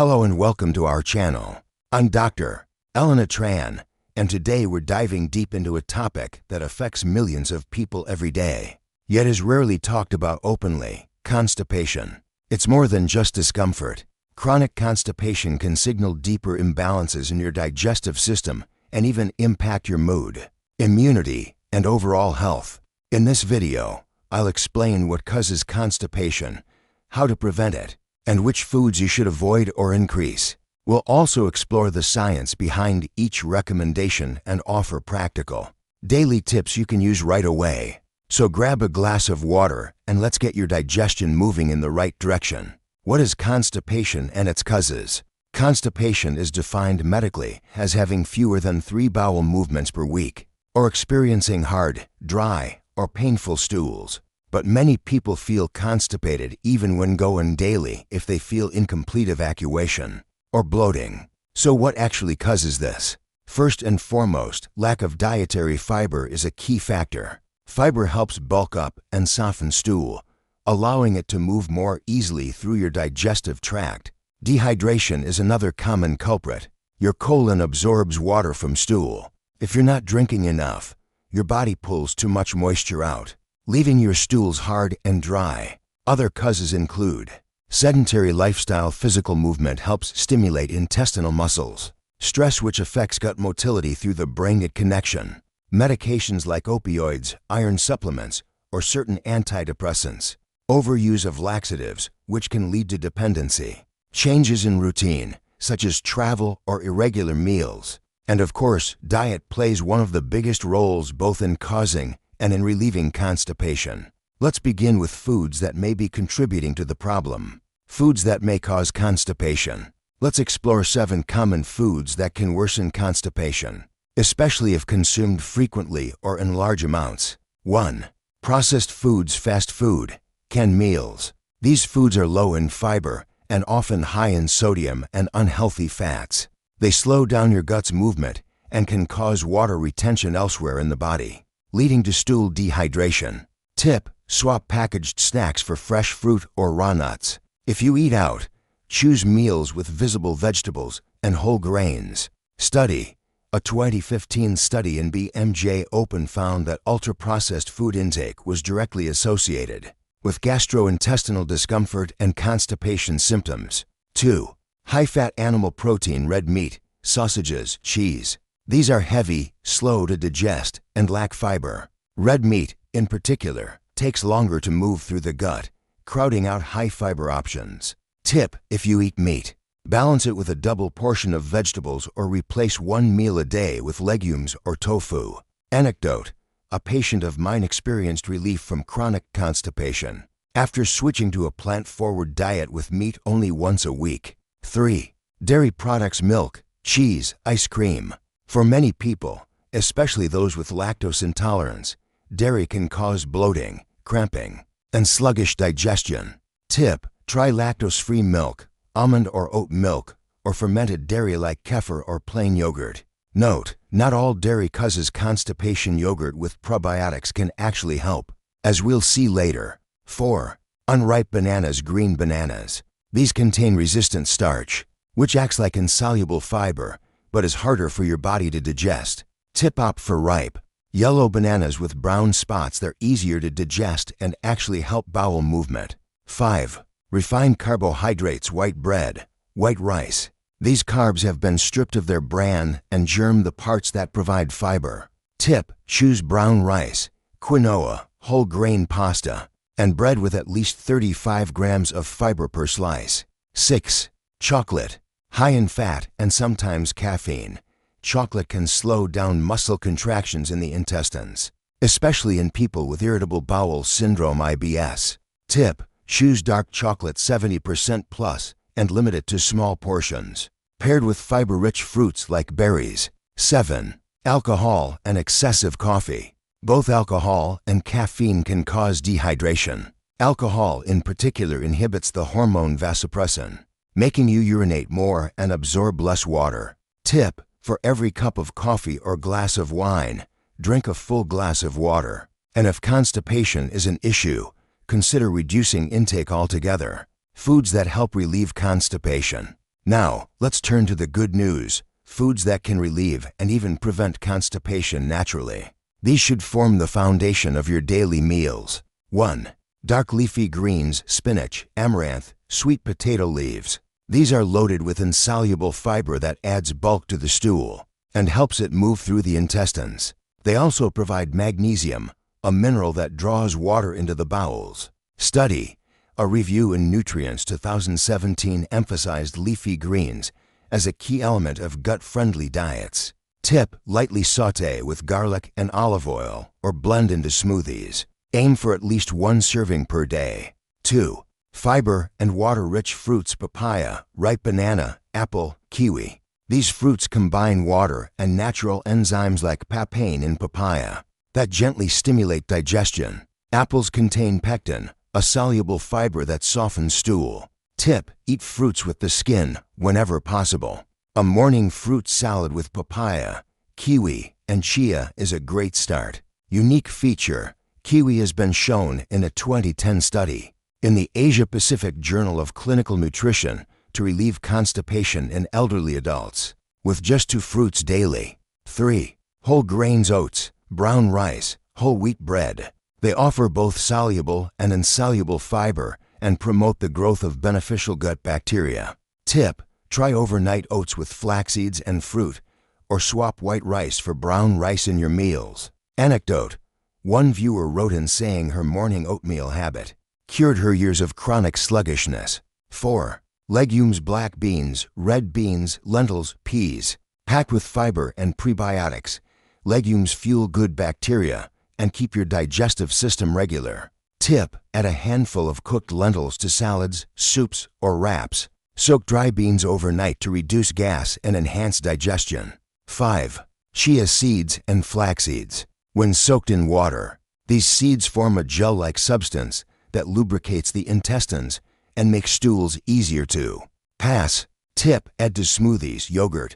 Hello and welcome to our channel. I'm Dr. Elena Tran, and today we're diving deep into a topic that affects millions of people every day, yet is rarely talked about openly: constipation. It's more than just discomfort. Chronic constipation can signal deeper imbalances in your digestive system and even impact your mood, immunity, and overall health. In this video, I'll explain what causes constipation, how to prevent it, and which foods you should avoid or increase. We'll also explore the science behind each recommendation and offer practical, daily tips you can use right away. So grab a glass of water and let's get your digestion moving in the right direction. What is constipation and its causes? Constipation is defined medically as having fewer than 3 bowel movements per week, or experiencing hard, dry, or painful stools. But many people feel constipated even when going daily if they feel incomplete evacuation or bloating. So what actually causes this? First and foremost, lack of dietary fiber is a key factor. Fiber helps bulk up and soften stool, allowing it to move more easily through your digestive tract. Dehydration is another common culprit. Your colon absorbs water from stool. If you're not drinking enough, your body pulls too much moisture out, leaving your stools hard and dry. Other causes include sedentary lifestyle. Physical movement helps stimulate intestinal muscles. Stress, which affects gut motility through the brain-gut connection. Medications like opioids, iron supplements, or certain antidepressants. Overuse of laxatives, which can lead to dependency. Changes in routine, such as travel or irregular meals. And of course, diet plays one of the biggest roles both in causing and in relieving constipation. Let's begin with foods that may be contributing to the problem. Foods that may cause constipation. Let's explore 7 common foods that can worsen constipation, especially if consumed frequently or in large amounts. 1. Processed foods. Fast food, canned meals. These foods are low in fiber and often high in sodium and unhealthy fats. They slow down your gut's movement and can cause water retention elsewhere in the body, leading to stool dehydration. Tip: swap packaged snacks for fresh fruit or raw nuts. If you eat out, choose meals with visible vegetables and whole grains. Study: a 2015 study in BMJ Open found that ultra-processed food intake was directly associated with gastrointestinal discomfort and constipation symptoms. 2. High-fat animal protein. Red meat, sausages, cheese. These are heavy, slow to digest, and lack fiber. Red meat, in particular, takes longer to move through the gut, crowding out high-fiber options. Tip: if you eat meat, balance it with a double portion of vegetables or replace one meal a day with legumes or tofu. Anecdote: a patient of mine experienced relief from chronic constipation after switching to a plant-forward diet with meat only once a week. 3. Dairy products. Milk, cheese, ice cream. For many people, especially those with lactose intolerance, dairy can cause bloating, cramping, and sluggish digestion. Tip: try lactose-free milk, almond or oat milk, or fermented dairy like kefir or plain yogurt. Note: not all dairy causes constipation. Yogurt with probiotics can actually help, as we'll see later. 4. Unripe bananas. Green bananas. These contain resistant starch, which acts like insoluble fiber, but is harder for your body to digest. Tip: opt for ripe, yellow bananas with brown spots. They're easier to digest and actually help bowel movement. 5. Refined carbohydrates. White bread, white rice. These carbs have been stripped of their bran and germ, the parts that provide fiber. Tip: choose brown rice, quinoa, whole grain pasta, and bread with at least 35 grams of fiber per slice. 6. Chocolate. High in fat and sometimes caffeine, chocolate can slow down muscle contractions in the intestines, especially in people with irritable bowel syndrome (IBS). Tip: choose dark chocolate 70% plus and limit it to small portions, paired with fiber-rich fruits like berries. 7. Alcohol and excessive coffee. Both alcohol and caffeine can cause dehydration. Alcohol in particular inhibits the hormone vasopressin, making you urinate more and absorb less water. Tip: for every cup of coffee or glass of wine, drink a full glass of water. And if constipation is an issue, consider reducing intake altogether. Foods that help relieve constipation. Now, let's turn to the good news, foods that can relieve and even prevent constipation naturally. These should form the foundation of your daily meals. 1. Dark leafy greens, spinach, amaranth, sweet potato leaves. These are loaded with insoluble fiber that adds bulk to the stool and helps it move through the intestines. They also provide magnesium, a mineral that draws water into the bowels. Study, a review in Nutrients 2017 emphasized leafy greens as a key element of gut-friendly diets. Tip, lightly sauté with garlic and olive oil or blend into smoothies. Aim for at least 1 serving per day. 2. Fiber and water-rich fruits, papaya, ripe banana, apple, kiwi. These fruits combine water and natural enzymes like papain in papaya that gently stimulate digestion. Apples contain pectin, a soluble fiber that softens stool. Tip, eat fruits with the skin whenever possible. A morning fruit salad with papaya, kiwi, and chia is a great start. Unique feature, kiwi has been shown in a 2010 study in the Asia-Pacific Journal of Clinical Nutrition to relieve constipation in elderly adults with just 2 fruits daily. 3. Whole grains oats, brown rice, whole wheat bread. They offer both soluble and insoluble fiber and promote the growth of beneficial gut bacteria. Tip, try overnight oats with flax seeds and fruit, or swap white rice for brown rice in your meals. Anecdote, one viewer wrote in saying her morning oatmeal habit cured her years of chronic sluggishness. 4. Legumes, black beans, red beans, lentils, peas. Packed with fiber and prebiotics, legumes fuel good bacteria and keep your digestive system regular. Tip, add a handful of cooked lentils to salads, soups, or wraps. Soak dry beans overnight to reduce gas and enhance digestion. 5. Chia seeds and flax seeds. When soaked in water, these seeds form a gel-like substance that lubricates the intestines and makes stools easier to pass. Tip, add to smoothies, yogurt,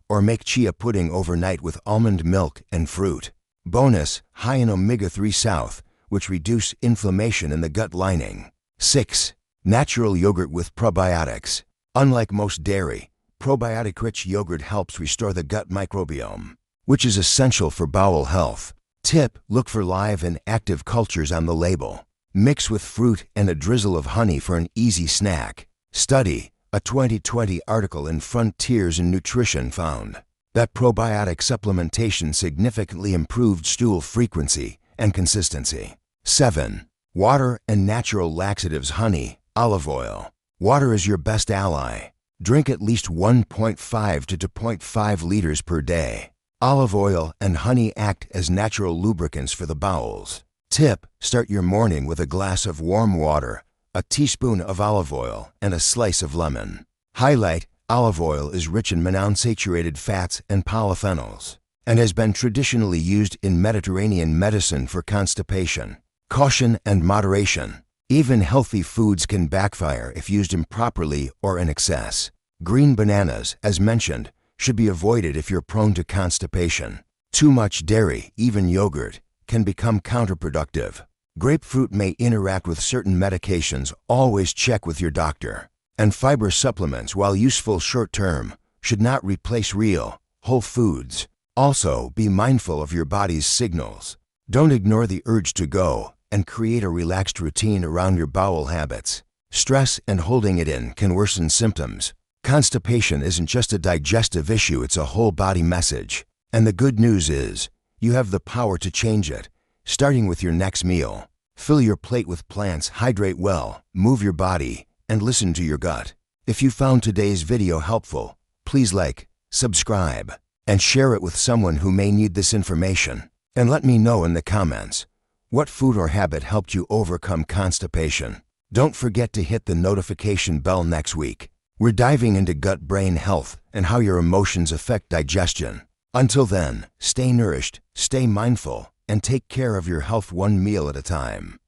or make chia pudding overnight with almond milk and fruit. Bonus, high in omega-3 south, which reduce inflammation in the gut lining. 6. Natural yogurt with probiotics. Unlike most dairy, probiotic-rich yogurt helps restore the gut microbiome, which is essential for bowel health. Tip, look for live and active cultures on the label. Mix with fruit and a drizzle of honey for an easy snack. Study, a 2020 article in Frontiers in Nutrition found that probiotic supplementation significantly improved stool frequency and consistency. 7. Water and natural laxatives, honey, olive oil. Water is your best ally. Drink at least 1.5 to 2.5 liters per day. Olive oil and honey act as natural lubricants for the bowels. Tip, start your morning with a glass of warm water, a teaspoon of olive oil, and a slice of lemon. Highlight, olive oil is rich in monounsaturated fats and polyphenols and has been traditionally used in Mediterranean medicine for constipation. Caution and moderation. Even healthy foods can backfire if used improperly or in excess. Green bananas, as mentioned, should be avoided if you're prone to constipation. Too much dairy, even yogurt, can become counterproductive. Grapefruit may interact with certain medications. Always check with your doctor. And fiber supplements, while useful short-term, should not replace real, whole foods. Also, be mindful of your body's signals. Don't ignore the urge to go and create a relaxed routine around your bowel habits. Stress and holding it in can worsen symptoms. Constipation isn't just a digestive issue, it's a whole body message. And the good news is, you have the power to change it, starting with your next meal. Fill your plate with plants, hydrate well, move your body, and listen to your gut. If you found today's video helpful, please like, subscribe, and share it with someone who may need this information. And let me know in the comments, what food or habit helped you overcome constipation? Don't forget to hit the notification bell next week. We're diving into gut-brain health and how your emotions affect digestion. Until then, stay nourished, stay mindful, and take care of your health one meal at a time.